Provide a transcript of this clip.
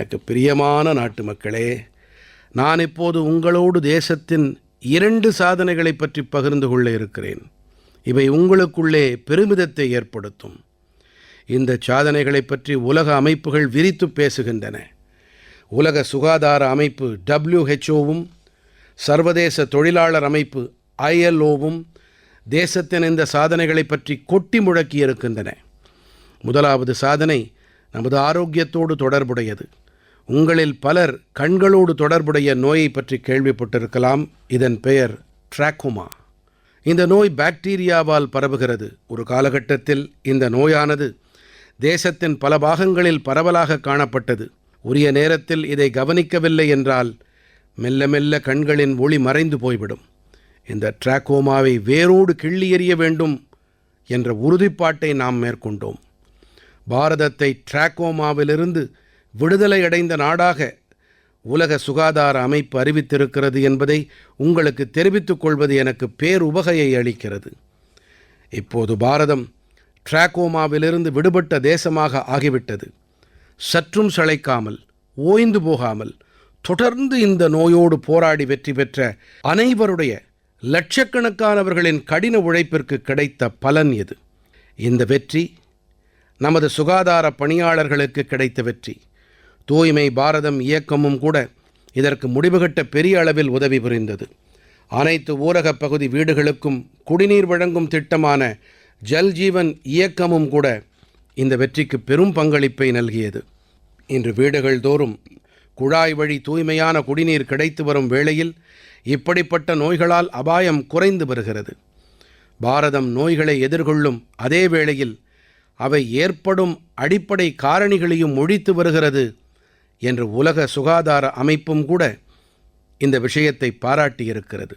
எனக்கு பிரியமான நாட்டுமக்களே, நான் இப்போது உங்களோடு தேசத்தின் 2 சாதனைகளைப் பற்றி பகிர்ந்து கொள்ள இருக்கிறேன். இவை உங்களுக்குள்ளே பெருமிதத்தை ஏற்படுத்தும். இந்த சாதனைகளைப் பற்றி உலக அமைப்புகள் விரித்துப் பேசுகின்றன. உலக சுகாதார அமைப்பு WHOவும், சர்வதேச தொழிலாளர் அமைப்பு ILOவும் தேசத்தின் இந்த சாதனைகளைப் பற்றி கொட்டி முழக்கியிருக்கின்றன. முதலாவது சாதனை நமது ஆரோக்கியத்தோடு தொடர்புடையது. உங்களில் பலர் கண்களோடு தொடர்புடைய நோயை பற்றி கேள்விப்பட்டிருக்கலாம். இதன் பெயர் ட்ராக்கோமா. இந்த நோய் பாக்டீரியாவால் பரவுகிறது. ஒரு காலகட்டத்தில் இந்த நோயானது தேசத்தின் பல பாகங்களில் பரவலாக காணப்பட்டது. உரிய நேரத்தில் இதை கவனிக்கவில்லை என்றால் மெல்ல மெல்ல கண்களின் ஒளி மறைந்து போய்விடும். இந்த ட்ராக்கோமாவை வேரோடு கிள்ளி எறிய வேண்டும் என்ற உறுதிப்பாட்டை நாம் மேற்கொண்டோம். பாரதத்தை ட்ராக்கோமாவிலிருந்து விடுதலை அடைந்த நாடாக உலக சுகாதார அமைப்பு அறிவித்திருக்கிறது என்பதை உங்களுக்கு தெரிவித்துக் கொள்வது எனக்கு பேருவகையை அளிக்கிறது. இப்போது பாரதம் ட்ராக்கோமாவிலிருந்து விடுபட்ட தேசமாக ஆகிவிட்டது. சற்றும் சளைக்காமல், ஓய்ந்து போகாமல் தொடர்ந்து இந்த நோயோடு போராடி வெற்றி பெற்ற அனைவருடைய லட்சக்கணக்கானவர்களின் கடின உழைப்பிற்கு கிடைத்த பலன் இது. இந்த வெற்றி நமது சுகாதார பணியாளர்களுக்கு கிடைத்த வெற்றி. தூய்மை பாரதம் இயக்கமும் கூட இதற்கு முடிவுகட்ட பெரிய அளவில் உதவி புரிந்தது. அனைத்து ஊரகப் பகுதி வீடுகளுக்கும் குடிநீர் வழங்கும் திட்டமான ஜல் ஜீவன் இயக்கமும் கூட இந்த வெற்றிக்கு பெரும் பங்களிப்பை நல்கியது. இன்று வீடுகள் தோறும் குழாய் வழி தூய்மையான குடிநீர் கிடைத்து வரும் வேளையில் இப்படிப்பட்ட நோய்களால் அபாயம் குறைந்து வருகிறது. பாரதம் நோய்களை எதிர்கொள்ளும் அதே வேளையில் அவை ஏற்படும் அடிப்படை காரணிகளையும் ஒழித்து வருகிறது என்று உலக சுகாதார அமைப்பும் கூட இந்த விஷயத்தை பாராட்டியிருக்கிறது.